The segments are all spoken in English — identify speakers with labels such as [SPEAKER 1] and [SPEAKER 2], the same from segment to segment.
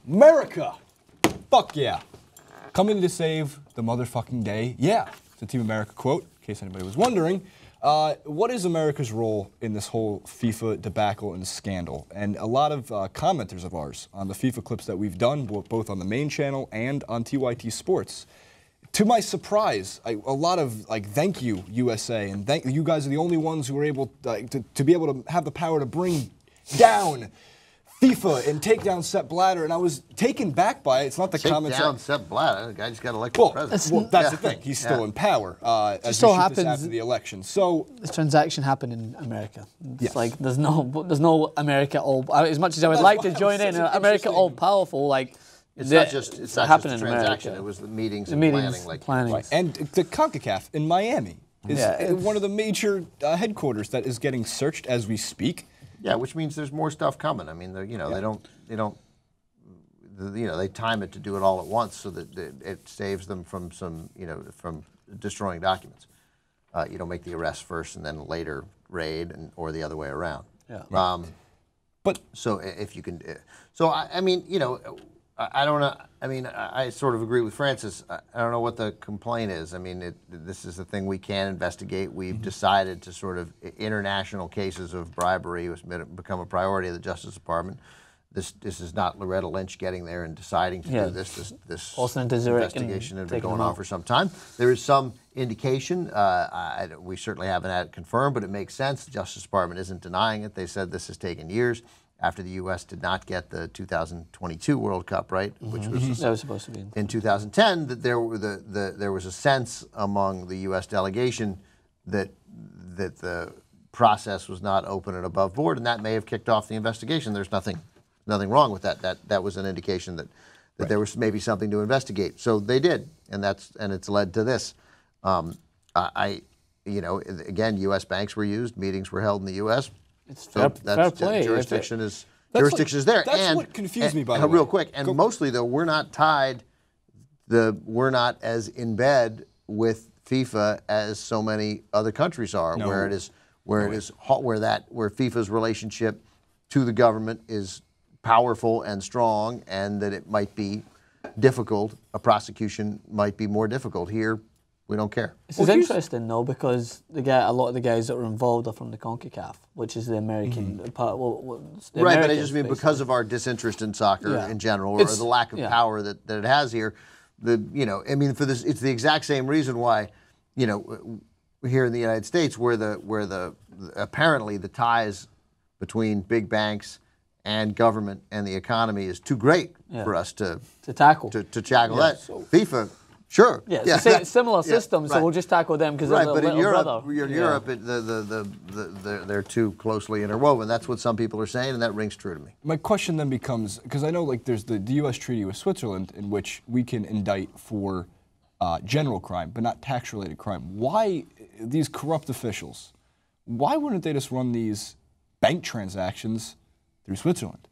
[SPEAKER 1] America! Fuck yeah. Coming to save the motherfucking day. Yeah. It's a Team America quote, in case anybody was wondering. What is America's role in this whole FIFA debacle and scandal? And a lot of commenters of ours on the FIFA clips that we've done, both on the main channel and on TYT Sports, to my surprise, a lot of thank you USA, and you guys are the only ones who were able to be able to have the power to bring down FIFA and take down Sepp Blatter, and I was taken back by it. It's not the comments.
[SPEAKER 2] Take down Sepp Blatter. The guy just got elected president.
[SPEAKER 1] Well, that's the thing. He's still in power. As
[SPEAKER 3] so
[SPEAKER 1] we shoot
[SPEAKER 3] happens
[SPEAKER 1] this after the election. So
[SPEAKER 3] this transaction happened in America. It's
[SPEAKER 1] yes.
[SPEAKER 3] like there's no America all. As much as I would like to join in, America all powerful, like.
[SPEAKER 2] It's not just a transaction.
[SPEAKER 3] America.
[SPEAKER 2] It was the meetings
[SPEAKER 3] the
[SPEAKER 2] and
[SPEAKER 3] meetings,
[SPEAKER 2] planning.
[SPEAKER 1] right. And the CONCACAF in Miami is one of the major headquarters that is getting searched as we speak.
[SPEAKER 2] Yeah, which means there's more stuff coming. I mean, they time it to do it all at once so that it saves them from from destroying documents. You don't make the arrest first and then later raid, or the other way around.
[SPEAKER 3] Yeah.
[SPEAKER 2] But so if you can, so I mean, I don't know. I mean, I sort of agree with Francis. I don't know what the complaint is. I mean, this is a thing we can investigate. We've decided to sort of international cases of bribery has become a priority of the Justice Department. This is not Loretta Lynch getting there and deciding to do this. This investigation has been going on for some time. There is some indication. We certainly haven't had it confirmed, but it makes sense. The Justice Department isn't denying it. They said this has taken years. After the U.S. did not get the 2022 World Cup, right, which was
[SPEAKER 3] that was supposed to be
[SPEAKER 2] in 2010, that there was a sense among the U.S. delegation that the process was not open and above board, and that may have kicked off the investigation. There's nothing wrong with that. That was an indication that there was maybe something to investigate. So they did, and it's led to this. Again, U.S. banks were used, meetings were held in the U.S.
[SPEAKER 3] It's fair play.
[SPEAKER 2] Jurisdiction is there.
[SPEAKER 1] That's what confused me, by the way.
[SPEAKER 2] Real quick, and mostly though, we're not tied. We're not as in bed with FIFA as so many other countries are,
[SPEAKER 1] No.
[SPEAKER 2] where FIFA's relationship to the government is powerful and strong, and that it might be difficult. A prosecution might be more difficult. Here, we don't care.
[SPEAKER 3] This is interesting though, because a lot of the guys that were involved are from the CONCACAF, which is the American part.
[SPEAKER 2] Right, but I just mean because of our disinterest in soccer in general, or the lack of power that it has here. For this, it's the exact same reason why, here in the United States, where apparently the ties between big banks and government and the economy is too great for us to tackle that. So, FIFA. Sure.
[SPEAKER 3] Yeah, it's a similar system, so we'll just tackle them because they're
[SPEAKER 2] but in Europe,
[SPEAKER 3] Europe,
[SPEAKER 2] they're too closely interwoven. That's what some people are saying, and that rings true to me.
[SPEAKER 1] My question then becomes, because I know there's the U.S. treaty with Switzerland in which we can indict for general crime, but not tax-related crime. Why these corrupt officials? Why wouldn't they just run these bank transactions through Switzerland?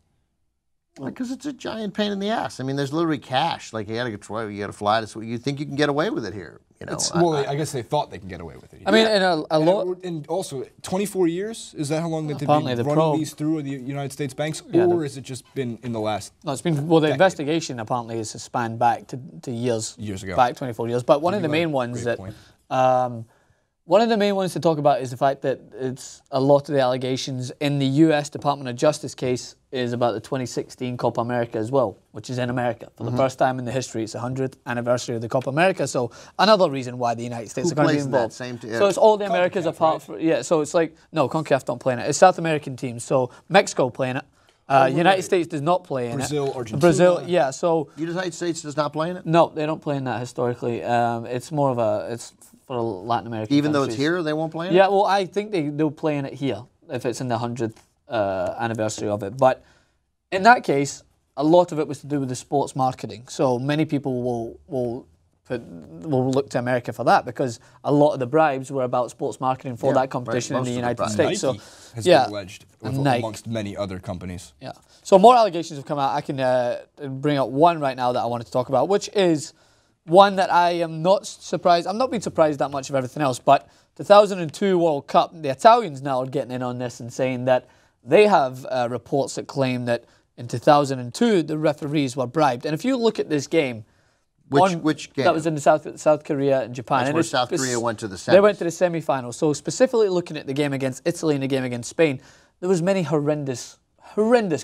[SPEAKER 2] Because it's a giant pain in the ass. I mean, there's literally cash. Like you got to fly to. You think you can get away with it here?
[SPEAKER 1] I guess they thought they can get away with it.
[SPEAKER 3] I mean,
[SPEAKER 1] and also 24 years. Is that how long that they've been running these through the United States banks, or has it just been in the last?
[SPEAKER 3] No, it's been. Well, the investigation apparently is spanned back to years
[SPEAKER 1] ago,
[SPEAKER 3] back 24 years. But one of the main ones that. One of the main ones to talk about is the fact that it's a lot of the allegations in the U.S. Department of Justice case is about the 2016 Copa America as well, which is in America. For the first time in the history, it's the 100th anniversary of the Copa America, so another reason why the United States are going to be involved. So it's all the Americas apart from... Yeah, so it's like... No, CONCACAF don't play in it. It's South American teams, so Mexico playing it. United States does not play in
[SPEAKER 1] it. Argentina.
[SPEAKER 3] Brazil, yeah, so...
[SPEAKER 2] The United States does not play in it?
[SPEAKER 3] No, they don't play in that historically. It's more of a... It's for Latin American
[SPEAKER 2] Even
[SPEAKER 3] countries.
[SPEAKER 2] though it's here, they won't play in it?
[SPEAKER 3] Yeah, well, I think they'll play in it here if it's in the 100th anniversary of it. But in that case, a lot of it was to do with the sports marketing. So many people will look to America for that because a lot of the bribes were about sports marketing for that competition in the United States.
[SPEAKER 1] Nike has been alleged amongst many other companies.
[SPEAKER 3] Yeah. So more allegations have come out. I can bring up one right now that I wanted to talk about, which is one that I am not surprised. I'm not being surprised that much of everything else, but 2002 World Cup, the Italians now are getting in on this and saying that they have reports that claim that in 2002, the referees were bribed. And if you look at this game,
[SPEAKER 2] which game?
[SPEAKER 3] That was in South Korea and Japan.
[SPEAKER 2] That's where South Korea went to the semis.
[SPEAKER 3] They went to the semi-finals. So specifically looking at the game against Italy and the game against Spain, there was many horrendous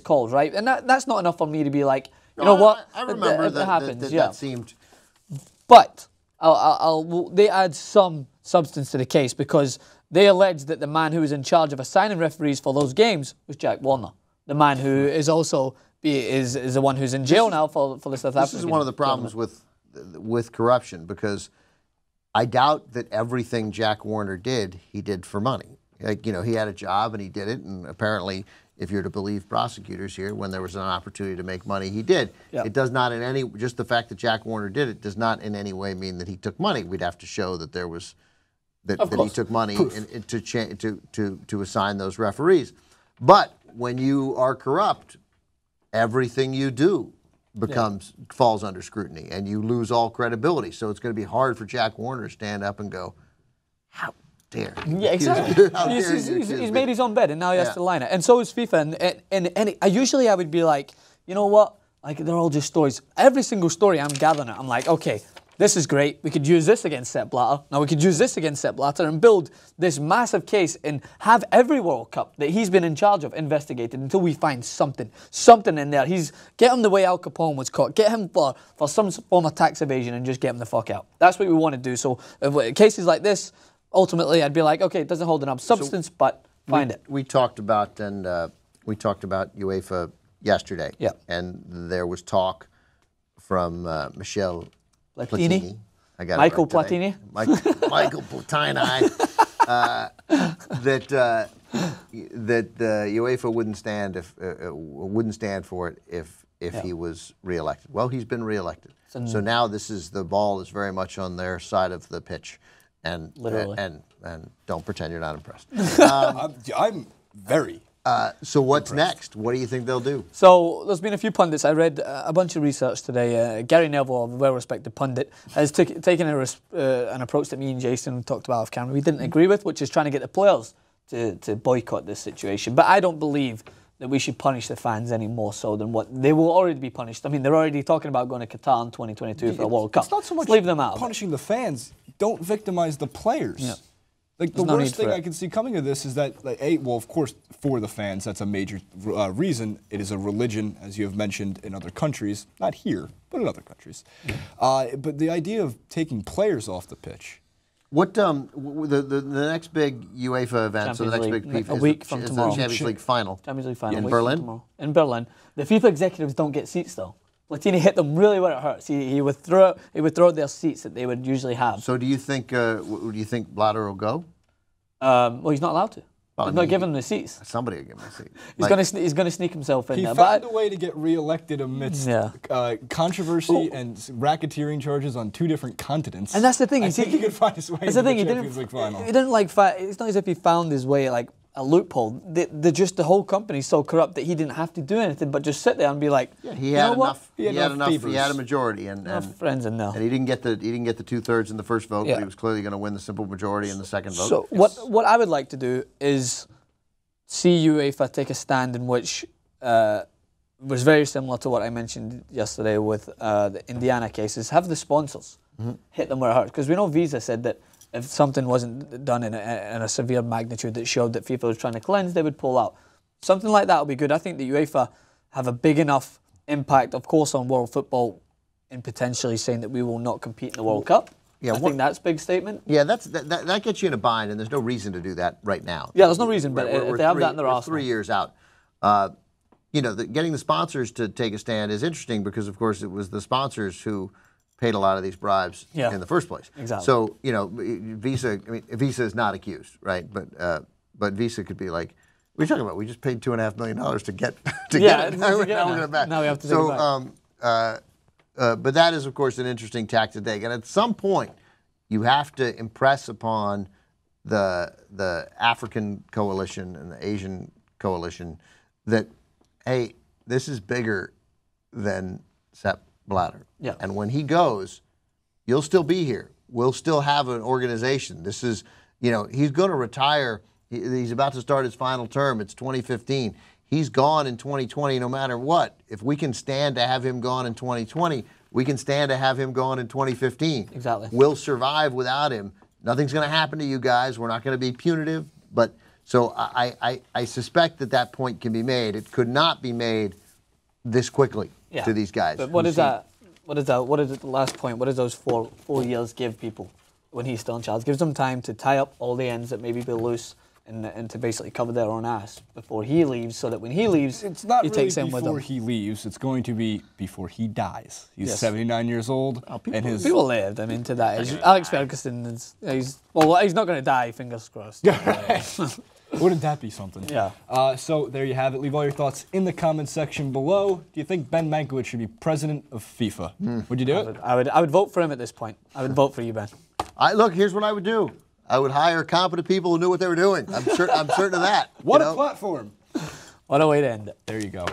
[SPEAKER 3] calls, right? And that's not enough for me to be like, you know what?
[SPEAKER 2] I remember that happens. That seemed.
[SPEAKER 3] But they add some substance to the case because they allege that the man who was in charge of assigning referees for those games was Jack Warner, the man who is also is the one who's in jail now for the South African.
[SPEAKER 2] This is one of the problems with corruption, because I doubt that everything Jack Warner did, he did for money. Like, you know, he had a job and he did it, and apparently, if you're to believe prosecutors here, when there was an opportunity to make money, he did. Yep. It does not in any, just the fact that Jack Warner did it does not in any way mean that he took money. We'd have to show that there was, that he took money to assign those referees. But when you are corrupt, everything you do falls under scrutiny, and you lose all credibility. So it's going to be hard for Jack Warner to stand up and go, how dare you?
[SPEAKER 3] Yeah, exactly. He's made his own bed, and now he has to line it. And so is FIFA. And I would be like, you know what? Like, they're all just stories. Every single story I'm gathering, I'm like, okay, this is great. We could use this against Sepp Blatter. Now we could use this against Sepp Blatter and build this massive case and have every World Cup that he's been in charge of investigated until we find something in there. Get him the way Al Capone was caught. Get him for some form of tax evasion and just get him the fuck out. That's what we want to do. So if cases like this, ultimately, I'd be like, okay, it doesn't hold enough substance, but find it.
[SPEAKER 2] We talked about UEFA yesterday.
[SPEAKER 3] Yeah.
[SPEAKER 2] And there was talk from Michel
[SPEAKER 3] Platini.
[SPEAKER 2] I got
[SPEAKER 3] Michael
[SPEAKER 2] it right
[SPEAKER 3] Platini.
[SPEAKER 2] Michael Platini. That UEFA wouldn't stand for it if he was reelected. Well, he's been reelected. So now the ball is very much on their side of the pitch. And don't pretend you're not impressed.
[SPEAKER 1] I'm very.
[SPEAKER 2] So what's next? What do you think they'll do?
[SPEAKER 3] So there's been a few pundits. I read a bunch of research today. Gary Neville, a well-respected pundit, has taken an approach that me and Jason talked about off camera we didn't agree with, which is trying to get the players to boycott this situation. But I don't believe that we should punish the fans any more so than what they will already be punished. I mean, they're already talking about going to Qatar in 2022 for a World Cup.
[SPEAKER 1] It's not so much
[SPEAKER 3] leave them out
[SPEAKER 1] punishing the fans. Don't victimize the players. Yeah. Like, the worst thing I can see coming of this is that, like, well, of course, for the fans, that's a major reason. It is a religion, as you have mentioned, in other countries. Not here, but in other countries. But the idea of taking players off the pitch.
[SPEAKER 2] What the next big UEFA event, so the next big FIFA,
[SPEAKER 3] a week from tomorrow.
[SPEAKER 2] The Champions League final.
[SPEAKER 3] Champions League final.
[SPEAKER 2] In Berlin?
[SPEAKER 3] In Berlin. The FIFA executives don't get seats, though. Platini hit them really where it hurts. He would throw their seats that they would usually have.
[SPEAKER 2] So do you think Blatter will go?
[SPEAKER 3] Well, he's not allowed to. He's not giving them the seats.
[SPEAKER 2] Somebody will give him the seat.
[SPEAKER 3] He's going to sneak himself in
[SPEAKER 1] he
[SPEAKER 3] there.
[SPEAKER 1] He found a way to get reelected amidst controversy and racketeering charges on 2 different continents.
[SPEAKER 3] And that's the thing.
[SPEAKER 1] I think he could find his way into the Champions League final.
[SPEAKER 3] He didn't it's not as if he found his way like a loophole. The whole company's so corrupt that he didn't have to do anything but just sit there and be like,
[SPEAKER 2] he had enough. He had a majority, and
[SPEAKER 3] friends in there.
[SPEAKER 2] And he didn't get the 2/3 in the first vote, but he was clearly going to win the simple majority in the second vote.
[SPEAKER 3] So what I would like to do is see UEFA take a stand in which was very similar to what I mentioned yesterday with the Indiana cases. Have the sponsors hit them where it hurts, because we know Visa said that if something wasn't done in a severe magnitude that showed that FIFA was trying to cleanse, they would pull out. Something like that would be good. I think the UEFA have a big enough impact, of course, on world football in potentially saying that we will not compete in the World Cup. Yeah, I think that's a big statement.
[SPEAKER 2] Yeah, that gets you in a bind, and there's no reason to do that right now.
[SPEAKER 3] Yeah, there's no reason, but if they have that in their arsenal.
[SPEAKER 2] 3 years out. Getting the sponsors to take a stand is interesting because, of course, it was the sponsors who paid a lot of these bribes in the first place.
[SPEAKER 3] Exactly.
[SPEAKER 2] So, Visa, Visa is not accused, right? But Visa could be like, what are you talking about? We just paid $2.5 million to get it. Now we're going to back.
[SPEAKER 3] Now we have to take it back.
[SPEAKER 2] But that is, of course, an interesting tack to take. And at some point, you have to impress upon the African coalition and the Asian coalition that, hey, this is bigger than Sepp Blatter.
[SPEAKER 3] Yeah.
[SPEAKER 2] And when he goes, you'll still be here. We'll still have an organization. This is, he's going to retire. He's about to start his final term. It's 2015. he's gone in 2020 no matter what. If we can stand to have him gone in 2020, we can stand to have him gone in 2015.
[SPEAKER 3] Exactly.
[SPEAKER 2] We'll survive without him. Nothing's going to happen to you guys. We're not going to be punitive. But so I suspect that point can be made. It could not be made this quickly to these guys.
[SPEAKER 3] But what is that? What is the last point? What does those four years give people when he's still in charge? It gives them time to tie up all the ends that maybe be loose and to basically cover their own ass before he leaves, so that when he leaves,
[SPEAKER 1] it's not
[SPEAKER 3] he
[SPEAKER 1] really
[SPEAKER 3] takes them with him.
[SPEAKER 1] before he leaves. It's going to be before he dies. He's 79 years old, and his
[SPEAKER 3] people lived. I mean, to that age. Alex Ferguson is he's not going to die. Fingers crossed.
[SPEAKER 1] Wouldn't that be something?
[SPEAKER 3] Yeah.
[SPEAKER 1] So there you have it. Leave all your thoughts in the comments section below. Do you think Ben Mankiewicz should be president of FIFA? Would you do it?
[SPEAKER 3] I would vote for him at this point. I would vote for you, Ben.
[SPEAKER 2] Look, here's what I would do. I would hire competent people who knew what they were doing. I'm certain of that.
[SPEAKER 1] What a platform.
[SPEAKER 3] What a way to end it.
[SPEAKER 1] There you go.